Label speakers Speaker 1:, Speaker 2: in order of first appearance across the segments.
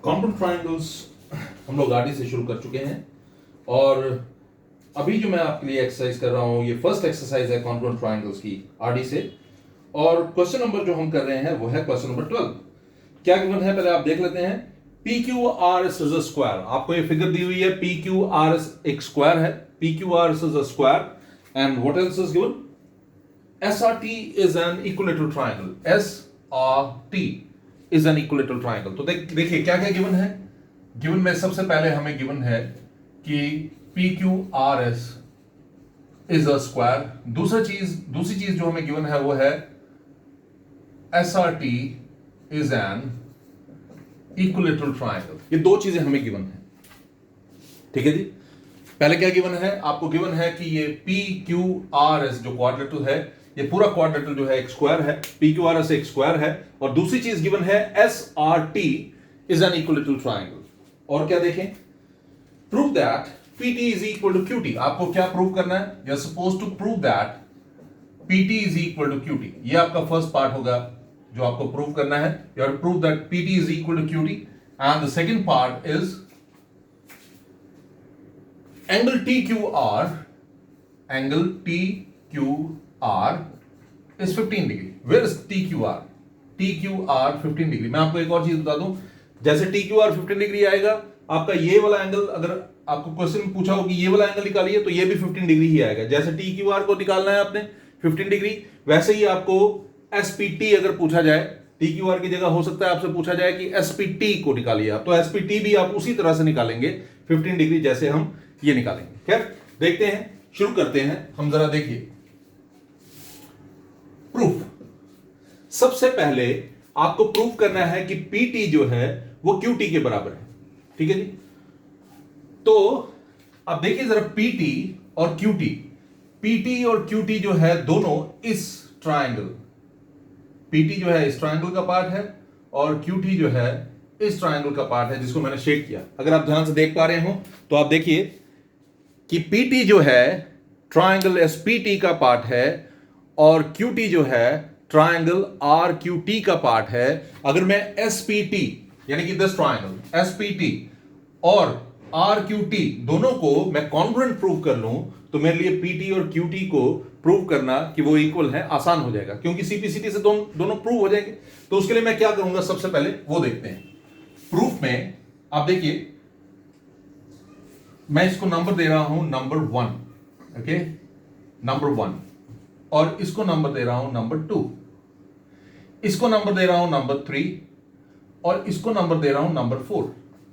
Speaker 1: Congruent triangles हम लोग RD से शुरू कर चुके हैं और अभी जो मैं आपके लिए एक्सरसाइज कर रहा हूं ये फर्स्ट एक्सरसाइज है कॉन्ग्रुएंट ट्रायंगल्स की आरडी से। और क्वेश्चन नंबर जो हम कर रहे हैं वो है क्वेश्चन नंबर 12। क्या गिवन है पहले आप देख लेते हैं। P Q R S is a square, आपको ये फिगर दी हुई है। पी क्यू आर एस एक स्क्वायर है, P Q R S is a square and what else is given, S R T is an equilateral triangle. S R T is an equilateral triangle. तो देखिए क्या क्या given है। Given में सबसे पहले हमें गिवन है कि P Q R S is a square. दूसरी चीज जो हमें गिवन है वो है S R T is an equilateral triangle. ये दो चीजें हमें गिवन है, ठीक है जी। पहले क्या गिवन है, आपको गिवन है कि ये पी क्यू आर एस जो क्वाड्रेटल है, ये पूरा क्वाड्रेटल जो है एक स्क्वायर है, पी क्यू आर एस एक स्क्वायर है। और दूसरी चीज गिवन है S R T is an equilateral triangle. और क्या देखें, prove that PT is equal to QT. आपको क्या प्रूव करना है, you are suppose to prove that PT is equal to QT. ये आपका फर्स्ट पार्ट होगा जो आपको प्रूव करना है। You are prove that PT is equal to QT and the second part is angle TQR is 15 degree. Where is TQR? TQR 15 degree. मैं आपको एक और चीज बता दूं, जैसे TQR 15 डिग्री आएगा, आपका ये वाला एंगल, अगर आपको क्वेश्चन में पूछा हो कि ये वाला एंगल निकालिए तो ये भी 15 डिग्री ही आएगा। जैसे TQR को निकालना है आपने 15 डिग्री, वैसे ही आपको SPT अगर पूछा जाए, TQR की जगह हो सकता है आपसे पूछा जाए कि SPT को निकालिए आप, तो SPT भी आप उसी तरह से निकालेंगे 15 डिग्री जैसे हम ये निकालेंगे। खैर देखते हैं, शुरू करते हैं हम। जरा देखिए प्रूफ। सबसे पहले आपको प्रूफ करना है कि पीटी जो है वो क्यूटी के बराबर है, ठीक है जी। तो अब देखिए जरा पीटी और क्यूटी, पीटी और क्यूटी जो है दोनों इस ट्रायंगल, पीटी जो है इस ट्रायंगल का पार्ट है और क्यूटी जो है इस ट्रायंगल का पार्ट है जिसको मैंने शेड किया। अगर आप ध्यान से देख पा रहे हो तो आप देखिए कि पीटी जो है ट्रायंगल एसपीटी का पार्ट है और क्यूटी जो है ट्रायंगल आरक्यूटी का पार्ट है। अगर मैं एसपीटी यानी कि दिस ट्रायंगल एसपीटी और आरक्यूटी दोनों को मैं कॉन्ग्रुएंट प्रूव कर लूं तो मेरे लिए पीटी और क्यूटी को प्रूव करना कि वो इक्वल है आसान हो जाएगा, क्योंकि सीपीसीटी से दोनों प्रूव हो जाएंगे। तो उसके लिए मैं क्या करूंगा, सबसे पहले वो देखते हैं। प्रूफ में आप देखिए मैं इसको नंबर दे रहा हूं नंबर 1, ओके, नंबर 1, और इसको नंबर दे रहा हूं नंबर 2, इसको नंबर दे रहा हूं नंबर 3 और इसको नंबर दे रहा हूं नंबर 4।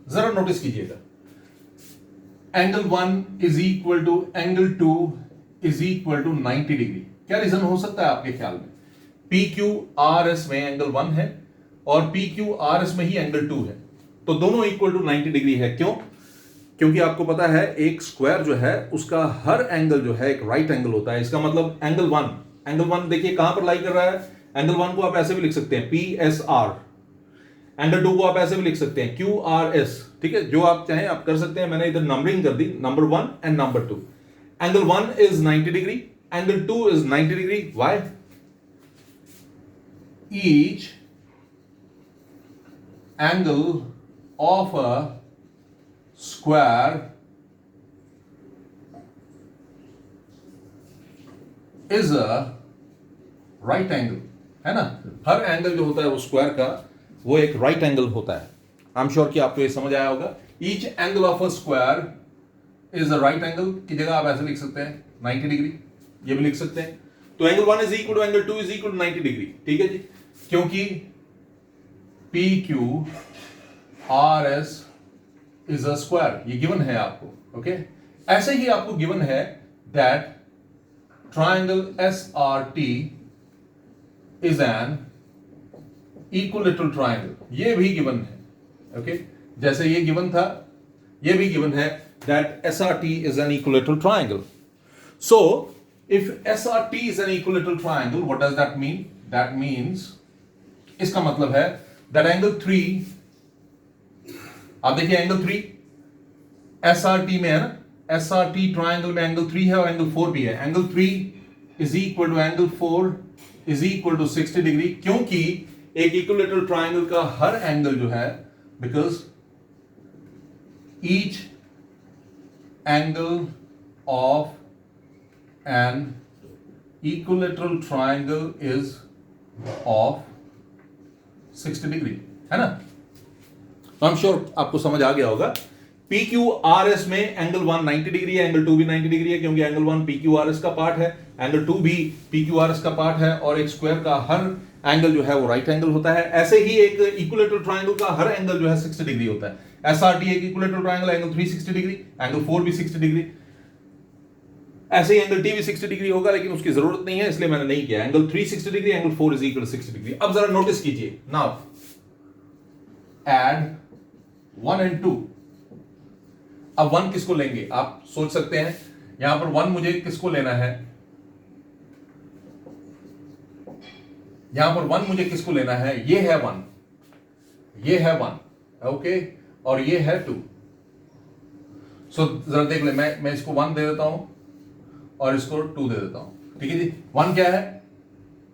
Speaker 1: जरा नोटिस कीजिएगा, angle 1 is equal to angle 2 is equal to 90 degree. क्या रीजन हो सकता है आपके ख्याल में? पी क्यू आर एस में एंगल 1 है और पी क्यू आर एस में ही एंगल 2 है, तो दोनों इक्वल टू 90 डिग्री है। क्यों? क्योंकि आपको पता है एक स्क्वायर जो है उसका हर एंगल जो है एक राइट एंगल होता है। इसका मतलब एंगल 1 देखिए कहां पर लाई कर रहा है। एंगल 1 को आप ऐसे भी लिख सकते हैं PSR, एंगल 2 को आप ऐसे भी लिख सकते हैं QRS, ठीक है, जो आप चाहें आप कर सकते हैं। मैंने इधर नंबरिंग कर दी, number 1 and number 2। Angle 1 is 90 degree, angle 2 is 90 degree. Why? Each angle of a square is a right angle, है ना। हर एंगल जो होता है वो स्क्वायर का वो एक राइट एंगल होता है। आई एम श्योर कि आपको ये समझ आया होगा। Each angle of a square is a right angle की जगह आप ऐसे लिख सकते हैं 90 डिग्री, ये भी लिख सकते हैं। तो angle 1 is equal to angle 2 is equal to 90 degree, ठीक है जी, क्योंकि P Q R S is a square, ये गिवन है आपको, ओके। ऐसे ही आपको गिवन है that triangle S R T is an equilateral triangle, ये भी गिवन है, ओके। जैसे ये गिवन था, ये भी गिवन है that S R T is an equilateral triangle. So if S R T is an equilateral triangle, what does that mean? That means, इसका मतलब है दैट एंगल 3, आप देखिए एंगल 3 SRT में है ना, SRT ट्रायंगल में एंगल 3 है और एंगल 4 भी है। Angle 3 is equal to angle 4 is equal to 60 degree, क्योंकि एक इक्विलेटरल ट्रायंगल का हर एंगल जो है, because each angle of an equilateral triangle is of 60 degree, है ना। तो आई एम श्योर आपको समझ आ गया होगा। पी क्यू आर एस में एंगल 1 90 डिग्री है, एंगल 2 भी 90 डिग्री है, क्योंकि angle 1 P Q R S का पार्ट है, एंगल 2 भी पी क्यू आर एस का पार्ट है, और एक स्क्वायर का हर एंगल जो है वो राइट एंगल होता है। ऐसे ही एक इक्विलेटरल ट्राइंगल का हर एंगल जो है 60 डिग्री होता है। एसआरटी एक equilateral triangle, angle 3 60 degree, angle 4 भी 60 डिग्री, ऐसे ही एंगल टी भी 60 डिग्री होगा, लेकिन उसकी जरूरत नहीं है इसलिए मैंने नहीं किया। Angle 3 60 degree, angle 4 is equal 60 degree. अब जरा नोटिस कीजिए, नाउ एड 1 and 2। अब 1 किसको लेंगे, आप सोच सकते हैं। यहां पर 1 मुझे किसको लेना है, यहां पर 1 मुझे किसको लेना है, ये है 1, ये है 1, ओके, और ये है 2। सो जरा देख ले, मैं इसको 1 दे देता हूं और इसको 2 दे देता हूं, ठीक है जी। 1 क्या है,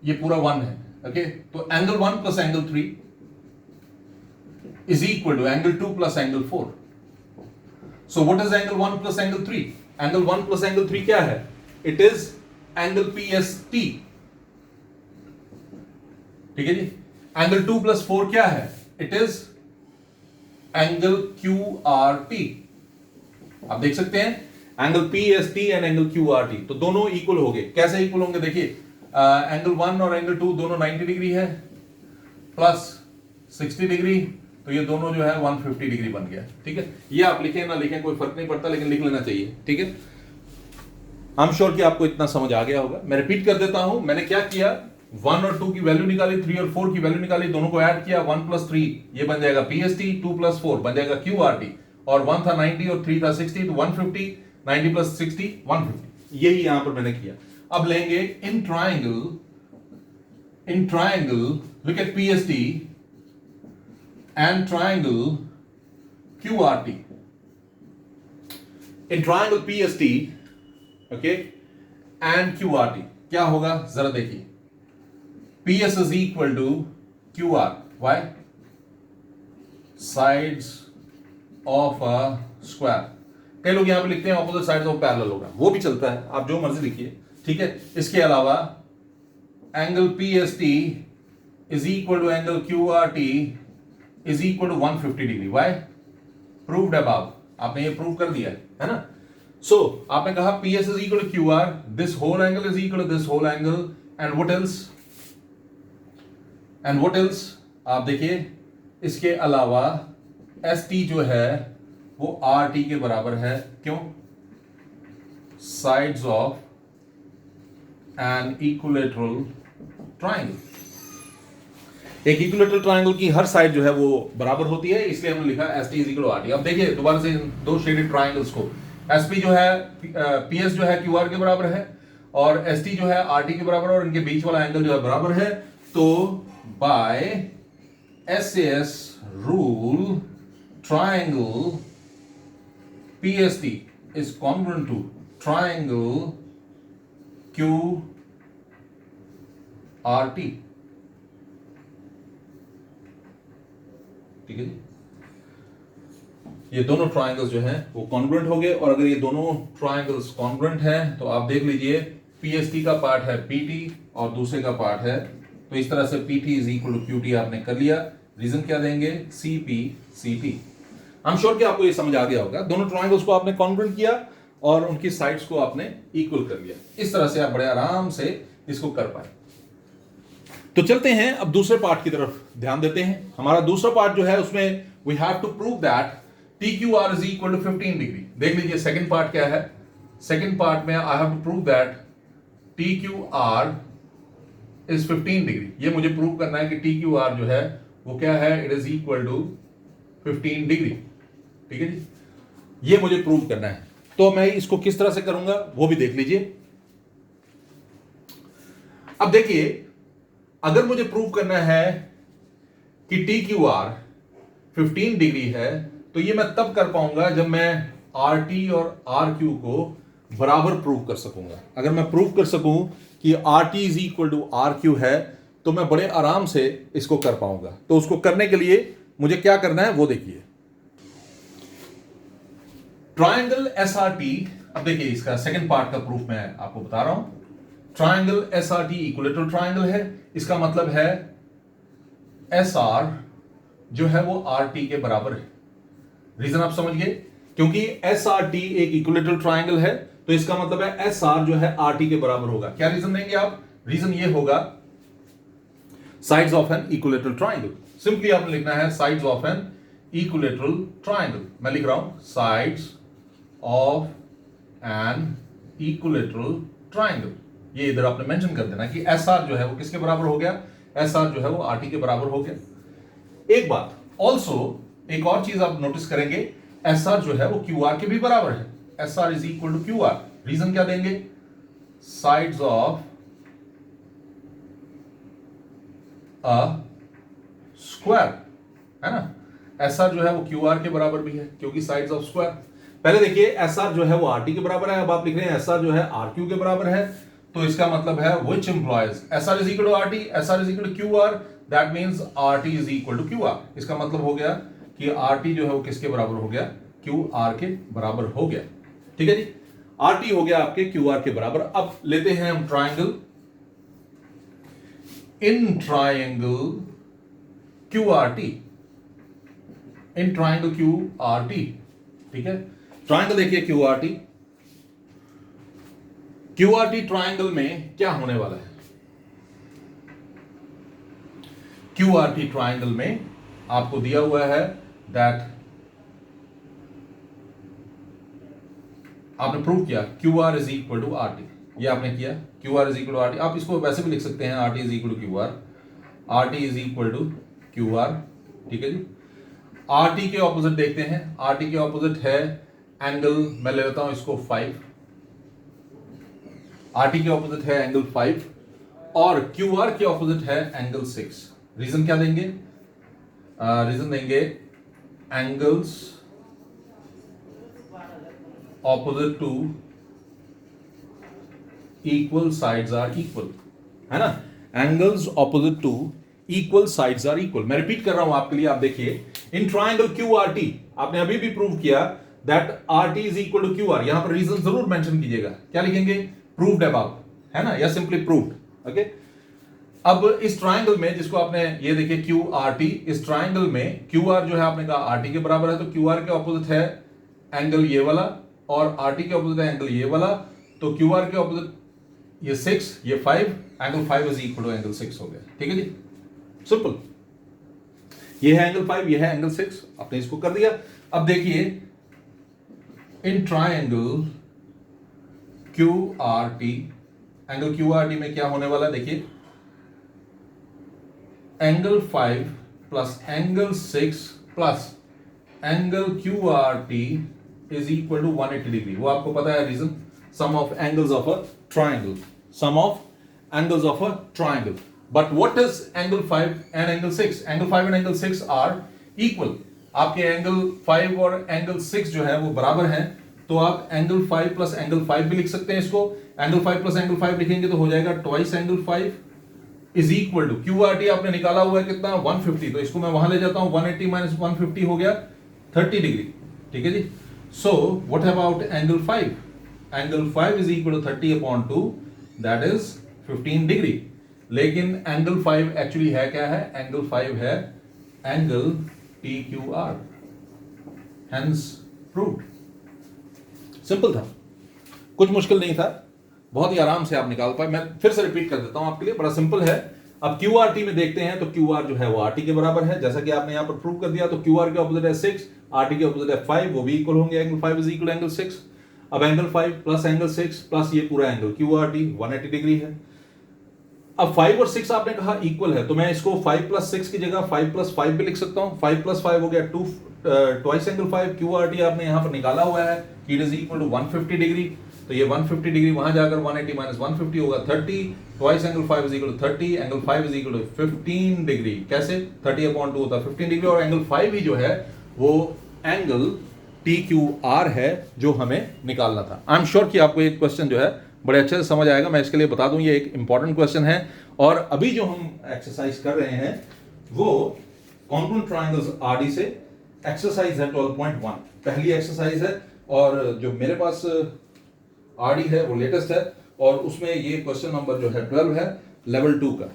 Speaker 1: ये पूरा 1 है, ओके। तो angle 1 plus angle 3 is equal to angle 2 plus angle 4. So what is angle 1 plus angle 3? Angle 1 plus angle 3 क्या है? It is angle PST. ठीक है जी। Angle 2 plus 4 क्या है? It is angle QRT. आप देख सकते हैं angle PST and angle QRT, तो दोनों इक्वल हो गए। कैसे इक्वल होंगे, देखिए एंगल 1 और एंगल 2 दोनों 90 डिग्री है, प्लस 60 डिग्री, तो ये दोनों जो है 150 डिग्री बन गया, ठीक है। ये आप लिखें ना लिखें कोई फर्क नहीं पड़ता, लेकिन लिख लेना चाहिए, ठीक है। आई एम श्योर कि आपको इतना समझ आ गया होगा। मैं रिपीट कर देता हूं, मैंने क्या किया, 1 और 2 की वैल्यू निकाली, 3 और 4 की वैल्यू निकाली, दोनों को ऐड किया, 1 प्लस 3 ये बन जाएगा PST, 2 प्लस 4 बन जाएगा QRT, और 1 था 90 और 3 था 60, तो 150, 90 प्लस 60 150, यही यहां पर मैंने किया। अब लेंगे in triangle look at PST and triangle QRT. In triangle PST, okay, and QRT क्या होगा जरा देखिए, PS is equal to QR. Why? Sides of a square. कई लोग यहां पे लिखते हैं opposite sides of parallel होगा, वो भी चलता है, आप जो मर्जी लिखिए, ठीक है। इसके अलावा angle PST is equal to angle QRT is equal to 150 degree. Why? Proved above, आपने ये प्रूव कर दिया है ना। So आपने कहा PS is equal to QR, this whole angle is equal to this whole angle, and what else? And what else? आप देखिए इसके अलावा ST जो है वो RT के बराबर है, क्यों? Sides of an equilateral triangle। एक इक्विलेटरल ट्रायंगल की हर साइड जो है वो बराबर होती है, इसलिए हमने लिखा ST is equal to RT। अब देखिए दोबारा से इन दो शेडेड ट्रायंगल्स को, SP जो है PS जो है QR के बराबर है, और ST जो है RT के बराबर, और इनके बीच वाला एंगल जो है बराबर है। तो by SAS rule triangle PST is congruent to triangle QRT, ठीक है जी। ये दोनों ट्रायंगल्स जो हैं वो कॉन्ग्रुएंट हो गए, और अगर ये दोनों ट्रायंगल्स कॉन्ग्रुएंट हैं तो आप देख लीजिए PST का पार्ट है PT और दूसरे का पार्ट है, तो इस तरह से PT is equal to QT आपने कर लिया। रीजन क्या देंगे, CP CT। I am sure कि आपको ये समझ आ गया होगा। दोनों ट्रायंगल्स को आपने कॉन्ग्रुएंट किया और उनकी साइड्स को आपने इक्वल कर लिया, इस तरह से आप बड़े आराम से इसको कर पाए। तो चलते हैं अब दूसरे पार्ट की तरफ ध्यान देते हैं। हमारा दूसरा पार्ट जो है उसमें we have to prove that TQR is equal to 15 degree. देख लीजिए सेकंड पार्ट क्या है। सेकंड पार्ट में I have to prove that TQR is 15 degree. ये मुझे प्रूव करना है कि TQR जो है वो क्या है, it is equal to 15 degree, ठीक है जी। ये मुझे प्रूव करना है, तो मैं इसको किस तरह से करूंगा वो भी देख लीजिए। अब देखिए, अगर मुझे प्रूव करना है कि TQR 15 डिग्री है, तो ये मैं तब कर पाऊंगा जब मैं RT और RQ को बराबर प्रूव कर सकूंगा। अगर मैं प्रूव कर सकूं कि RT is equal to RQ है, तो मैं बड़े आराम से इसको कर पाऊंगा। तो उसको करने के लिए मुझे क्या करना है वो देखिए। ट्राइंगल SRT, अब देखिए इसका सेकंड पार्ट का प्रूफ मैं आपको बता रहा हूं। ट्राइंगल SRT इक्विलेटरल ट्राइंगल है, इसका मतलब है SR जो है वो RT के बराबर है। रीजन आप समझ गए, क्योंकि SRT एक इक्विलेटरल ट्राइंगल है, तो इसका मतलब है SR जो है RT के बराबर होगा। क्या रीजन देंगे आप? रीजन ये होगा sides of an equilateral triangle. Simply आपने लिखना है sides of an equilateral triangle. मैं लिख रहा हूं sides of an equilateral triangle. ये इधर आपने मेंशन कर देना कि SR जो है वो किसके बराबर हो गया? SR जो है वो RT के बराबर हो गया। एक बात ऑल्सो, एक और चीज आप नोटिस करेंगे, SR जो है वो QR के भी बराबर है। SR is equal to QR। Reason क्या देंगे? साइड्स ऑफ अ स्क्वायर, है ना। SR जो है वो QR के बराबर भी है, क्योंकि साइड्स ऑफ स्क्वायर। पहले देखिए SR जो है वो RT के बराबर है, अब आप लिख रहे हैं SR जो है RQ के बराबर है, तो इसका मतलब है which implies SR is equal to RT, SR is equal to QR, that means RT is equal to QR। इसका मतलब हो गया कि RT जो है वो किसके बराबर हो गया? QR के बराबर हो गया। ठीक है जी, RT हो गया आपके QR के बराबर। अब लेते हैं हम ट्राइंगल। इन ट्राइंगल QRT, इन ट्राइंगल QRT, ठीक है। ट्राइंगल देखिए QRT, QRT ट्राइंगल में क्या होने वाला है? QRT ट्राइंगल में आपको दिया हुआ है दैट, आपने प्रूव किया QR is equal to RT, ये आपने किया QR is equal to RT। आप इसको वैसे भी लिख सकते हैं RT is equal to QR, RT is equal to QR, ठीक है जी। RT के ऑपोजिट देखते हैं, RT के ऑपोजिट है एंगल, मैं ले लेता हूं इसको 5। RT के ऑपोजिट है एंगल 5 और QR के ऑपोजिट है एंगल 6। रीजन क्या देंगे? रीजन देंगे angles opposite to equal sides are equal, है ना। Angles opposite to equal sides are equal. मैं रिपीट कर रहा हूं आपके लिए, आप देखिए इन ट्राइंगल QRT आपने अभी भी प्रूव किया that RT is equal to QR। यहां पर रीजन जरूर मेंशन कीजिएगा, क्या लिखेंगे? प्रूव्ड अबव, है ना, या सिंपली प्रूव्ड। ओके, अब इस ट्राइंगल में जिसको आपने ये देखिए QRT, इस ट्राइंगल में QR जो है आपने कहा RT के बराबर है, तो QR के ऑपोजिट है एंगल ये वाला और RT के ऑपोजिट है एंगल ये वाला, तो QR के ऑपोजिट ये 6, ये 5, angle 5 is equal to angle 6 हो गया। ठीक है जी, सिंपल। ये है एंगल 5, ये है एंगल 6, आपने इसको कर दिया। अब देखिए in triangle QRT, angle QRT में क्या होने वाला है? देखिए angle 5 plus angle 6 plus angle QRT is equal to 180 degree. वो आपको पता है reason, sum of angles of a triangle, sum of angles of a triangle. But what is angle 5 and angle 6? Angle 5 and angle 6 are equal. आपके angle 5 और angle 6 जो है वो बराबर हैं, तो आप एंगल 5 प्लस एंगल 5 भी लिख सकते हैं इसको। एंगल 5 प्लस एंगल 5 लिखेंगे तो हो जाएगा twice angle 5 is equal to QRT आपने निकाला हुआ है कितना? 150, तो इसको मैं वहां ले जाता हूं, 180 माइनस 150 हो गया 30 डिग्री। ठीक है जी। So what about angle 5? Angle 5 is equal to 30/2, that is 15 degree. लेकिन एंगल 5 एक्चुअली है क्या है? एंगल 5 है angle TQR, hence proved. Simple था, कुछ मुश्किल नहीं था, बहुत ही आराम से आप निकाल पाए। मैं फिर से रिपीट कर देता हूं आपके लिए, बड़ा सिंपल है। अब QRT में देखते हैं तो QR जो है वो RT के बराबर है, जैसा कि आपने यहां पर प्रूव कर दिया। तो QR के ऑपोजिट है 6, RT के ऑपोजिट है 5, वो भी इक्वल होंगे। Angle 5 is equal angle 6। अब एंगल 5 प्लस एंगल 6 प्लस ये पूरा एंगल QRT 180 डिग्री है। अब 5 और 6 आपने कहा इक्वल है, तो मैं इसको 5 प्लस 6 की जगह 5 प्लस 5 भी लिख सकता हूं। 5 प्लस 5 हो गया 2, ट्वाइस एंगल 5। QRT आपने यहां पर निकाला हुआ है, it is equal to 150 degree. तो ये 150 डिग्री वहां जाकर 180 माइनस 150 होगा 30। Twice angle 5 is equal to 30, angle 5 is equal to 15 degree. कैसे? 30/2 होता है 15 डिग्री, और एंगल 5 ही जो है वो एंगल TQR है जो हमें निकालना था। आई एम श्योर कि आपको ये क्वेश्चन जो है बड़े अच्छे से समझ आएगा। मैं इसके लिए बता दूं, ये एक इंपॉर्टेंट क्वेश्चन है। और अभी जो हम एक्सरसाइज कर रहे हैं वो कॉन्ग्रुएंट ट्रायंगल्स RD से एक्सरसाइज है 12.1। पहली एक्सरसाइज है और जो मेरे पास आरडी है वो लेटेस्ट है, और उसमें ये क्वेश्चन नंबर जो है 12 है लेवल 2 का।